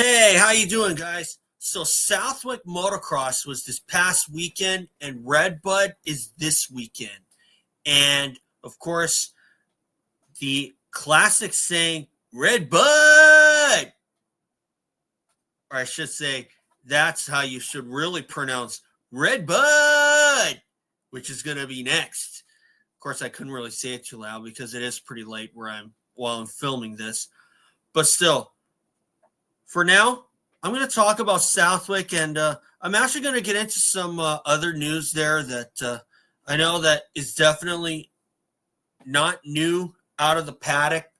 Hey, how you doing, guys? So Southwick Motocross was this past weekend, and Redbud is this weekend. And of course, the classic saying, Redbud, or I should say, that's how you should really pronounce Redbud, which is going to be next. Of course, I couldn't really say it too loud because it is pretty late while I'm filming this. But still, for now, I'm going to talk about Southwick, and I'm actually going to get into some other news there that I know that is definitely not new out of the paddock.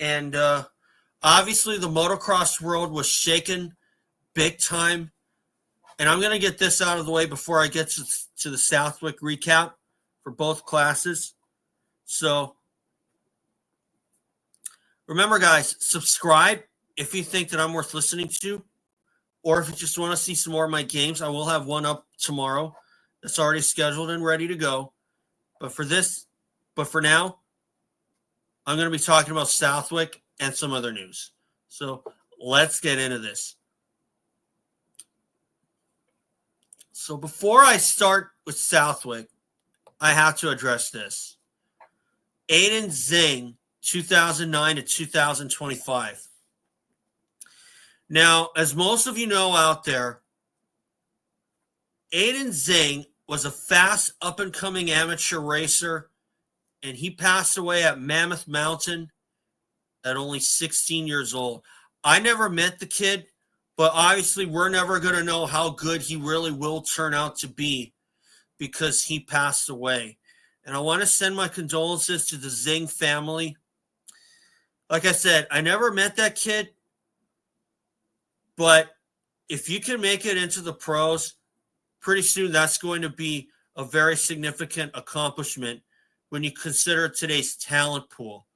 And obviously, the motocross world was shaken big time. And I'm going to get this out of the way before I get to the Southwick recap for both classes. So remember, guys, subscribe if you think that I'm worth listening to, or if you just want to see some more of my games. I will have one up tomorrow that's already scheduled and ready to go. But for now, I'm going to be talking about Southwick and some other news. So let's get into this. So before I start with Southwick, I have to address this. Aiden Zingg, 2009 to 2025. Now, as most of you know out there, Aiden Zingg was a fast, up-and-coming amateur racer, and he passed away at Mammoth Mountain at only 16 years old. I never met the kid, but obviously we're never going to know how good he really will turn out to be because he passed away. And I want to send my condolences to the Zingg family. Like I said, I never met that kid, but if you can make it into the pros, pretty soon that's going to be a very significant accomplishment when you consider today's talent pool.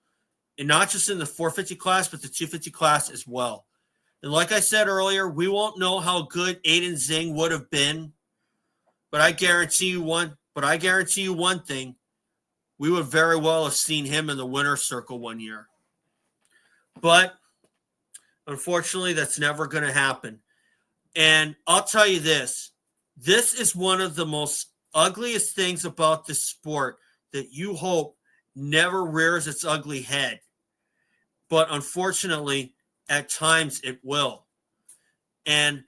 And not just in the 450 class, but the 250 class as well. And like I said earlier, we won't know how good Aiden Zingg would have been, but I guarantee you one thing. We would very well have seen him in the winner's circle one year. But unfortunately, that's never going to happen. And I'll tell you this. This is one of the most ugliest things about this sport that you hope never rears its ugly head. But unfortunately, at times it will. And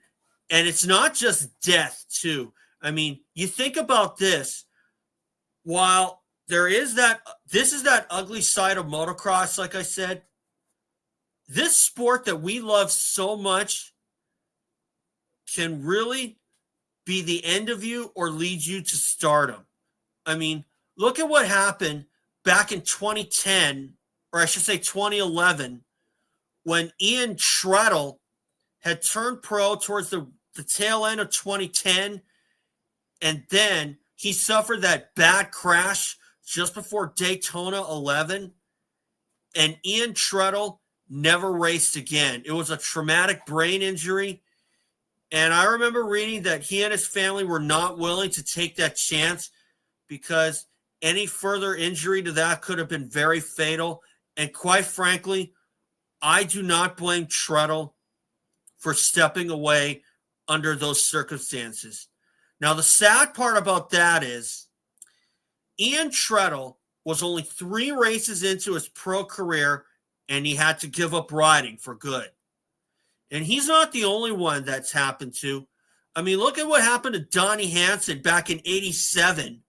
it's not just death, too. I mean, you think about this. While this is that ugly side of motocross, like I said, this sport that we love so much can really be the end of you or lead you to stardom. I mean, look at what happened back in 2010, or I should say 2011, when Ian Treadle had turned pro towards the tail end of 2010, and then he suffered that bad crash just before Daytona 11, and Ian Treadle never raced again. It was a traumatic brain injury. And I remember reading that he and his family were not willing to take that chance because any further injury to that could have been very fatal. And quite frankly, I do not blame Treadle for stepping away under those circumstances. Now, the sad part about that is Ian Treadle was only 3 races into his pro career, and he had to give up riding for good. And he's not the only one that's happened to. I mean, look at what happened to Donnie Hansen back in 87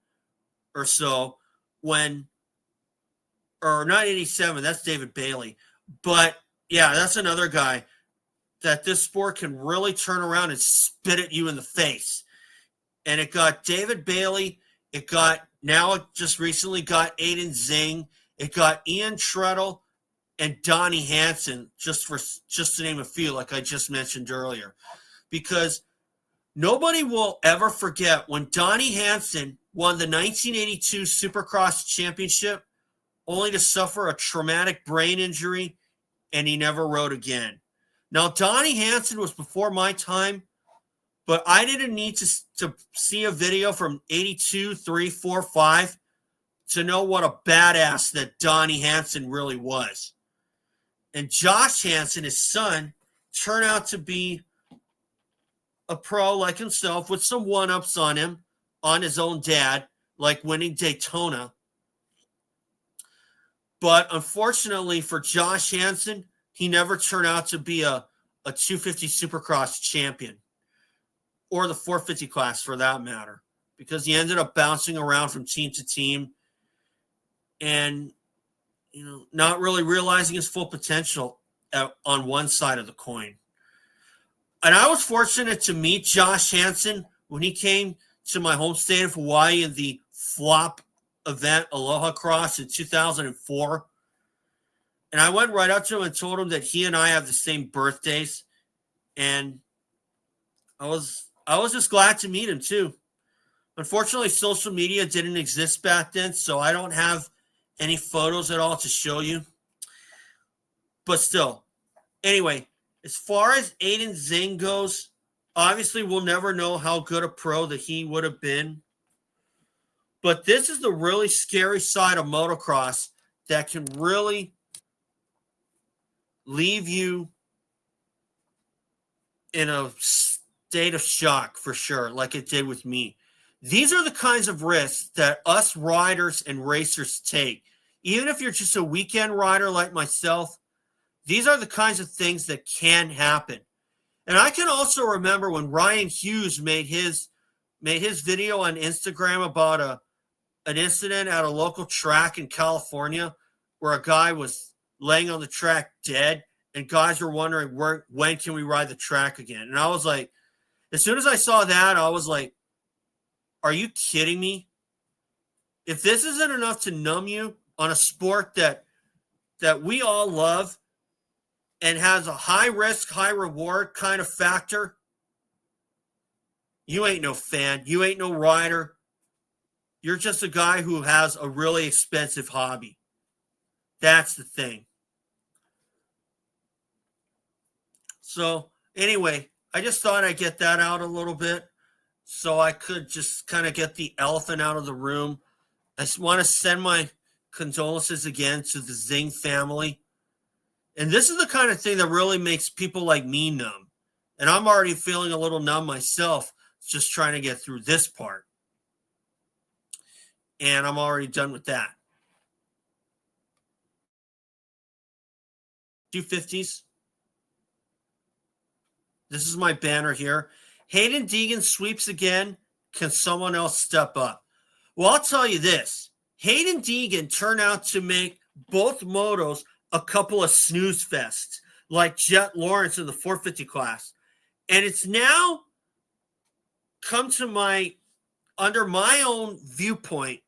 or so or not 87, that's David Bailey. But, yeah, that's another guy that this sport can really turn around and spit at you in the face. And it got David Bailey. It just recently got Aiden Zingg. It got Ian Treadle and Donnie Hansen, just to name a few, like I just mentioned earlier. Because nobody will ever forget when Donnie Hansen won the 1982 Supercross Championship only to suffer a traumatic brain injury, and he never rode again. Now, Donnie Hansen was before my time, but I didn't need to see a video from 82, 3, 4, 5 to know what a badass that Donnie Hansen really was. And Josh Hansen, his son, turn out to be a pro like himself with some one-ups on him, on his own dad, like winning Daytona. But unfortunately for Josh Hansen, he never turned out to be a 250 Supercross champion, or the 450 class for that matter, because he ended up bouncing around from team to team and, not really realizing his full potential on one side of the coin. And I was fortunate to meet Josh Hansen when he came to my home state of Hawaii in the flop event, Aloha Cross, in 2004. And I went right up to him and told him that he and I have the same birthdays. And I was just glad to meet him too. Unfortunately, social media didn't exist back then, so I don't have any photos at all to show you. But still, anyway, as far as Aiden Zingg goes, obviously we'll never know how good a pro that he would have been. But this is the really scary side of motocross that can really leave you in a state of shock for sure, like it did with me. These are the kinds of risks that us riders and racers take. Even if you're just a weekend rider like myself, these are the kinds of things that can happen. And I can also remember when Ryan Hughes made his video on Instagram about an incident at a local track in California where a guy was laying on the track dead, and guys were wondering when can we ride the track again. And I was like, as soon as I saw that, I was like, are you kidding me? If this isn't enough to numb you on a sport that we all love and has a high risk, high reward kind of factor, you ain't no fan. You ain't no rider. You're just a guy who has a really expensive hobby. That's the thing. So anyway, I just thought I'd get that out a little bit so I could just kind of get the elephant out of the room. I just want to send my condolences again to the Zingg family. And this is the kind of thing that really makes people like me numb. And I'm already feeling a little numb myself, just trying to get through this part. And I'm already done with that. 250s. This is my banner here. Haiden Deegan sweeps again. Can someone else step up? Well, I'll tell you this. Haiden Deegan turned out to make both motos a couple of snooze fests, like Jett Lawrence in the 450 class. And it's now come to under my own viewpoint,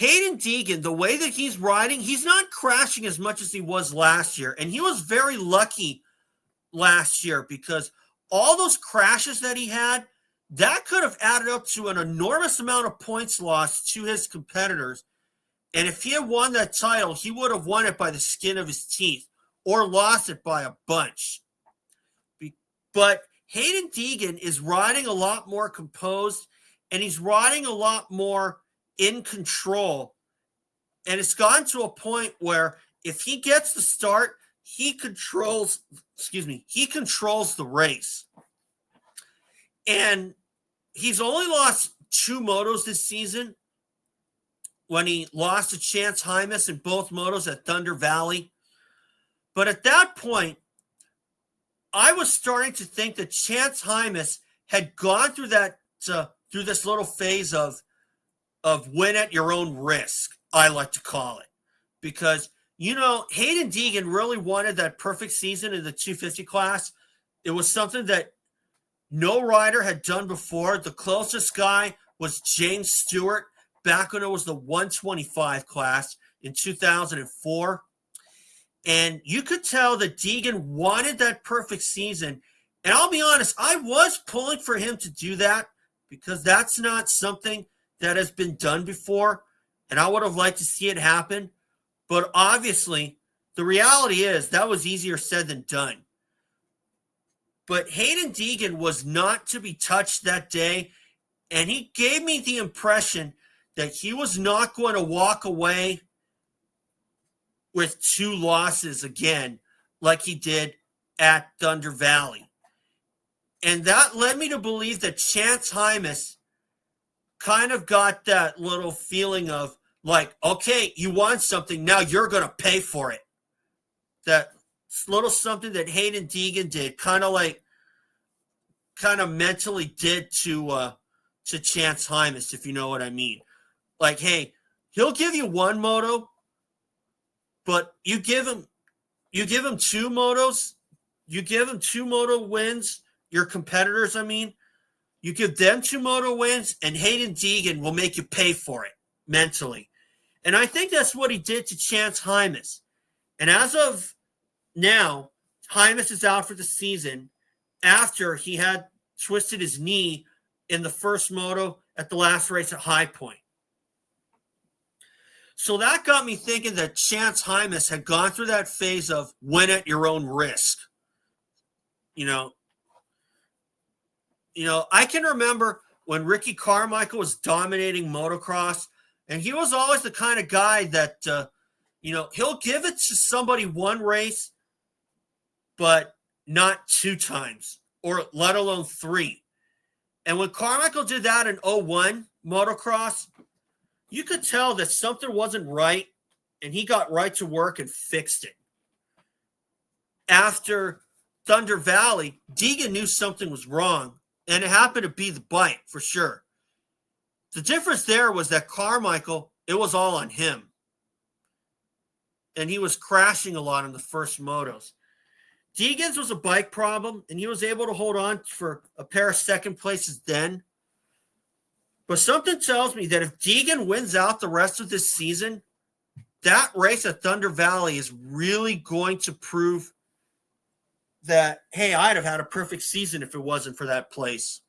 Haiden Deegan, the way that he's riding, he's not crashing as much as he was last year. And he was very lucky last year because all those crashes that he had, that could have added up to an enormous amount of points lost to his competitors. And if he had won that title, he would have won it by the skin of his teeth or lost it by a bunch. But Haiden Deegan is riding a lot more composed, and he's riding a lot more in control. And it's gotten to a point where if he gets the start, he controls the race. And he's only lost 2 motos this season, when he lost to Chance Hymas in both motos at Thunder Valley. But at that point, I was starting to think that Chance Hymas had gone through through this little phase of win at your own risk, I like to call it. Because, Haiden Deegan really wanted that perfect season in the 250 class. It was something that no rider had done before. The closest guy was James Stewart back when it was the 125 class in 2004. And you could tell that Deegan wanted that perfect season. And I'll be honest, I was pulling for him to do that because that's not something that has been done before. And I would have liked to see it happen. But obviously, the reality is that was easier said than done. But Haiden Deegan was not to be touched that day. And he gave me the impression that he was not going to walk away with 2 losses again like he did at Thunder Valley. And that led me to believe that Chance Hymas kind of got that little feeling of like, okay, you want something, now you're going to pay for it. That little something that Haiden Deegan did, kind of mentally did to Chance Hymas, if you know what I mean. Like, hey, he'll give you one moto, but you give him two motos, you give him two moto wins, your competitors, I mean, you give them two moto wins, and Haiden Deegan will make you pay for it mentally. And I think that's what he did to Chance Hymas. And as of now, Hymas is out for the season after he had twisted his knee in the first moto at the last race at High Point. So that got me thinking that Chance Hymas had gone through that phase of win at your own risk. You know, I can remember when Ricky Carmichael was dominating motocross, and he was always the kind of guy that, he'll give it to somebody one race, but not two times, or let alone three. And when Carmichael did that in 01 motocross, you could tell that something wasn't right, and he got right to work and fixed it. After Thunder Valley, Deegan knew something was wrong, and it happened to be the bike for sure. The difference there was that Carmichael, it was all on him. And he was crashing a lot in the first motos. Deegan's was a bike problem, and he was able to hold on for a pair of second places then. But something tells me that if Deegan wins out the rest of this season, that race at Thunder Valley is really going to prove that, hey, I'd have had a perfect season if it wasn't for that place.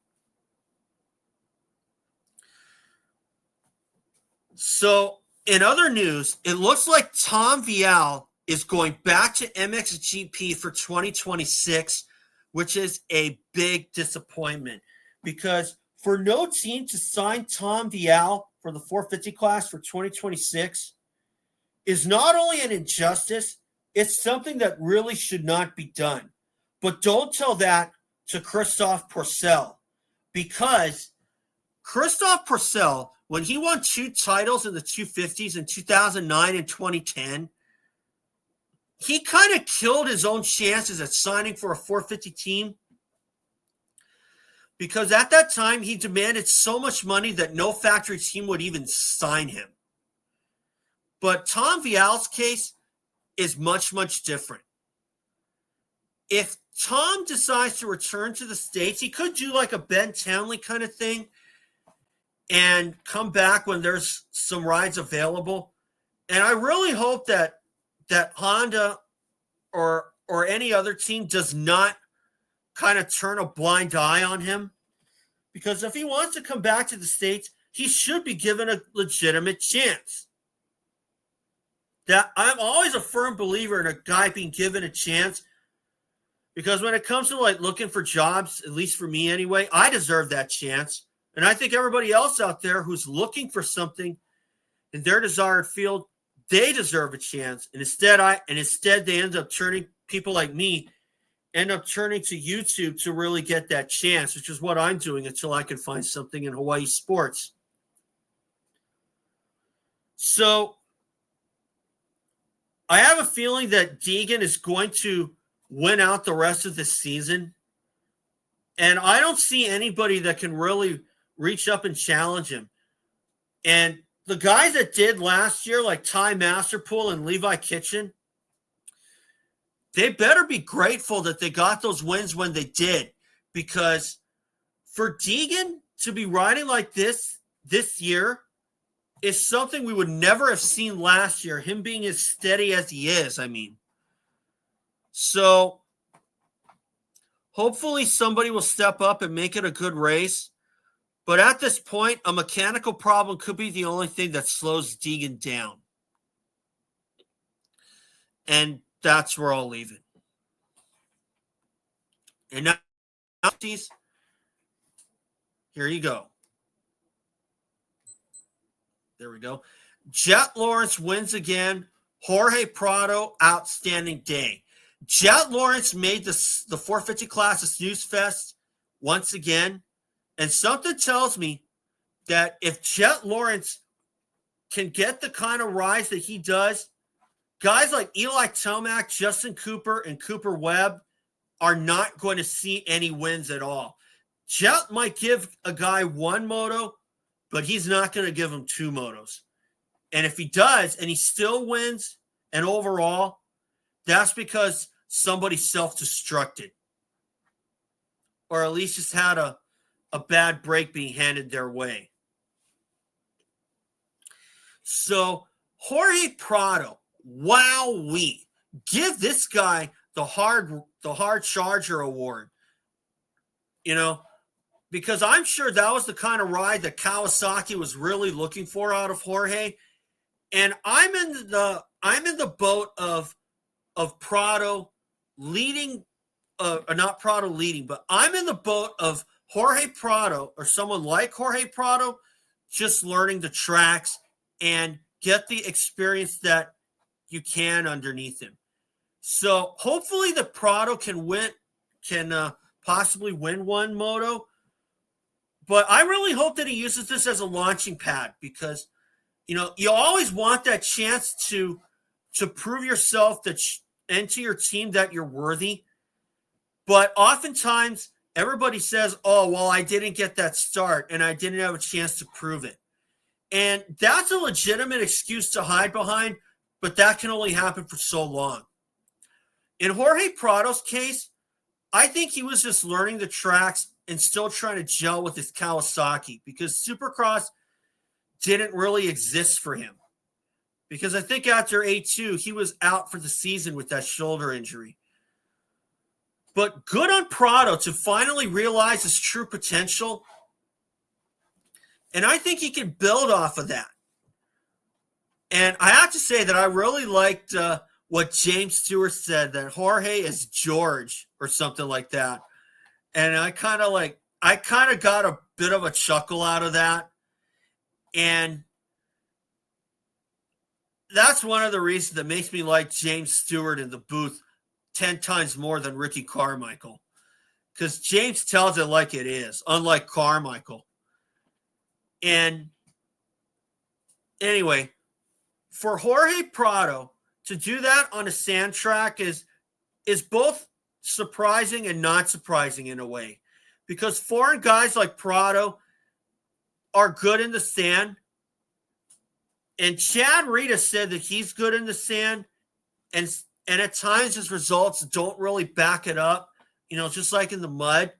So, in other news, it looks like Tom Vial is going back to MXGP for 2026, which is a big disappointment because for no team to sign Tom Vial for the 450 class for 2026 is not only an injustice, it's something that really should not be done. But don't tell that to Christophe Pourcel, because Christophe Pourcel, when he won 2 titles in the 250s in 2009 and 2010, he kind of killed his own chances at signing for a 450 team, because at that time he demanded so much money that no factory team would even sign him. But Tom Vial's case is much, much different. If Tom decides to return to the States, he could do like a Ben Townley kind of thing and come back when there's some rides available. And I really hope that Honda or any other team does not kind of turn a blind eye on him, because if he wants to come back to the States, he should be given a legitimate chance. That I'm always a firm believer in a guy being given a chance, because when it comes to like looking for jobs, at least for me anyway, I deserve that chance. And I think everybody else out there who's looking for something in their desired field, they deserve a chance. And instead they end up turning, people like me end up turning to YouTube to really get that chance, which is what I'm doing until I can find something in Hawaii sports. So I have a feeling that Deegan is going to win out the rest of the season. And I don't see anybody that can really reach up and challenge him. And the guys that did last year, like Ty Masterpool and Levi Kitchen, they better be grateful that they got those wins when they did. Because for Deegan to be riding like this year is something we would never have seen last year, him being as steady as he is, I mean. So hopefully somebody will step up and make it a good race. But at this point, a mechanical problem could be the only thing that slows Deegan down. And that's where I'll leave it. And now, here you go. There we go. Jett Lawrence wins again. Jorge Prado, outstanding day. Jett Lawrence made the 450 class a snooze fest once again. And something tells me that if Jett Lawrence can get the kind of rise that he does, guys like Eli Tomac, Justin Cooper, and Cooper Webb are not going to see any wins at all. Jett might give a guy one moto, but he's not going to give him two motos. And if he does, and he still wins, and overall, that's because somebody self-destructed. Or at least just had a bad break being handed their way. So, Jorge Prado, wowee. Give this guy the hard charger award. You know, because I'm sure that was the kind of ride that Kawasaki was really looking for out of Jorge. And I'm in the boat of Prado leading, not Prado leading, but I'm in the boat of Jorge Prado or someone like Jorge Prado just learning the tracks and get the experience that you can underneath him. So hopefully the Prado can possibly win one moto. But I really hope that he uses this as a launching pad because, you know, you always want that chance to prove yourself and to your team that you're worthy. But oftentimes everybody says, oh, well, I didn't get that start and I didn't have a chance to prove it. And that's a legitimate excuse to hide behind, but that can only happen for so long. In Jorge Prado's case, I think he was just learning the tracks and still trying to gel with his Kawasaki because Supercross didn't really exist for him. Because I think after A2, he was out for the season with that shoulder injury. But good on Prado to finally realize his true potential. And I think he can build off of that. And I have to say that I really liked what James Stewart said, that Jorge is George or something like that. And I kind of got a bit of a chuckle out of that. And that's one of the reasons that makes me like James Stewart in the booth 10 times more than Ricky Carmichael. Because James tells it like it is, unlike Carmichael. And anyway, for Jorge Prado to do that on a sand track is both surprising and not surprising in a way. Because foreign guys like Prado are good in the sand. And Chad Rita said that he's good in the sand. And at times his results don't really back it up. You know, just like in the mud.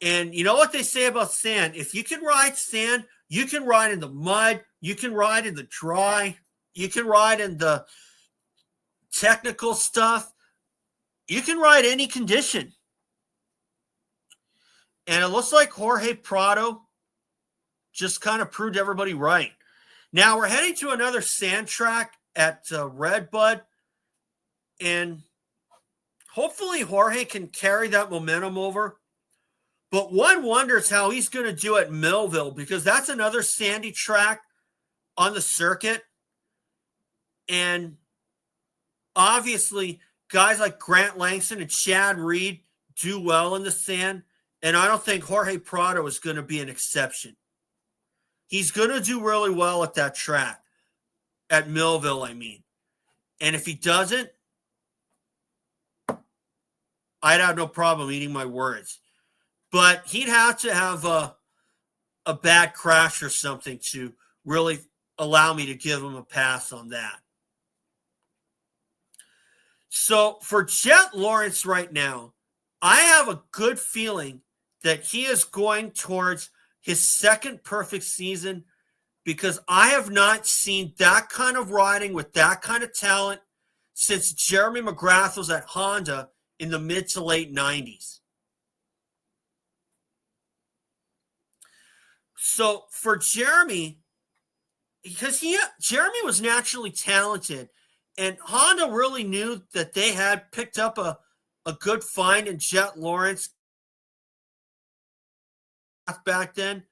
And you know what they say about sand? If you can ride sand, you can ride in the mud. You can ride in the dry. You can ride in the technical stuff. You can ride any condition. And it looks like Jorge Prado just kind of proved everybody right. Now we're heading to another sand track at Redbud. And hopefully Jorge can carry that momentum over. But one wonders how he's going to do at Millville because that's another sandy track on the circuit. And obviously, guys like Grant Langston and Chad Reed do well in the sand. And I don't think Jorge Prado is going to be an exception. He's going to do really well at that track. At Millville, I mean. And if he doesn't, I'd have no problem eating my words. But he'd have to have a bad crash or something to really allow me to give him a pass on that. So for Jett Lawrence right now, I have a good feeling that he is going towards his second perfect season because I have not seen that kind of riding with that kind of talent since Jeremy McGrath was at Honda in the mid to late 90s. So for Jeremy, because Jeremy was naturally talented, and Honda really knew that they had picked up a good find in Jett Lawrence back then.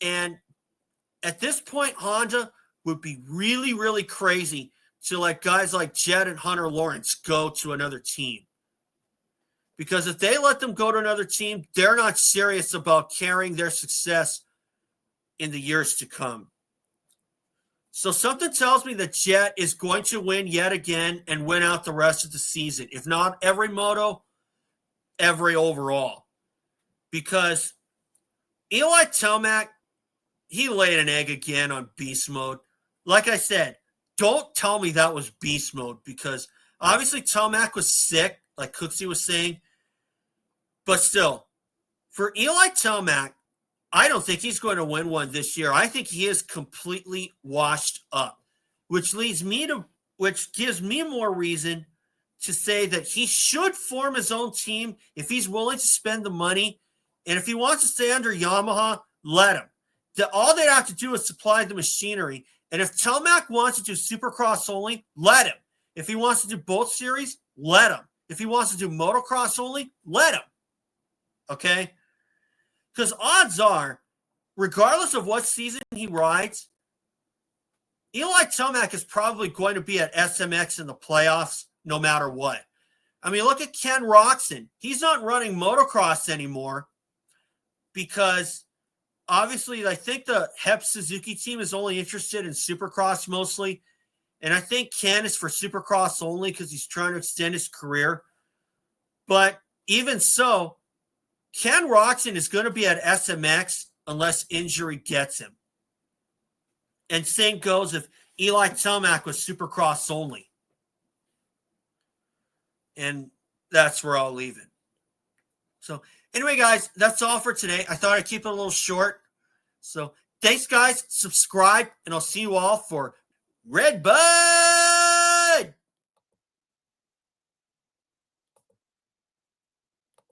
And at this point, Honda would be really, really crazy to let guys like Jett and Hunter Lawrence go to another team. Because if they let them go to another team, they're not serious about carrying their success in the years to come. So something tells me that Jett is going to win yet again and win out the rest of the season. If not every moto, every overall. Because Eli Tomac, he laid an egg again on beast mode. Like I said, don't tell me that was beast mode, because obviously Tomac was sick, like Cooksey was saying. But still, for Eli Tomac, I don't think he's going to win one this year. I think he is completely washed up, which gives me more reason to say that he should form his own team if he's willing to spend the money. And if he wants to stay under Yamaha, let him. All they have to do is supply the machinery. And if Tomac wants to do Supercross only, let him. If he wants to do both series, let him. If he wants to do motocross only, let him. Okay? Because odds are, regardless of what season he rides, Eli Tomac is probably going to be at SMX in the playoffs no matter what. I mean, look at Ken Roczen. He's not running motocross anymore because obviously I think the HEP Suzuki team is only interested in Supercross mostly. And I think Ken is for Supercross only because he's trying to extend his career. But even so, Ken Roczen is going to be at SMX unless injury gets him. And same goes if Eli Tomac was Supercross only. And that's where I'll leave it. So anyway, guys, that's all for today. I thought I'd keep it a little short. So thanks, guys. Subscribe, and I'll see you all for Red Bud.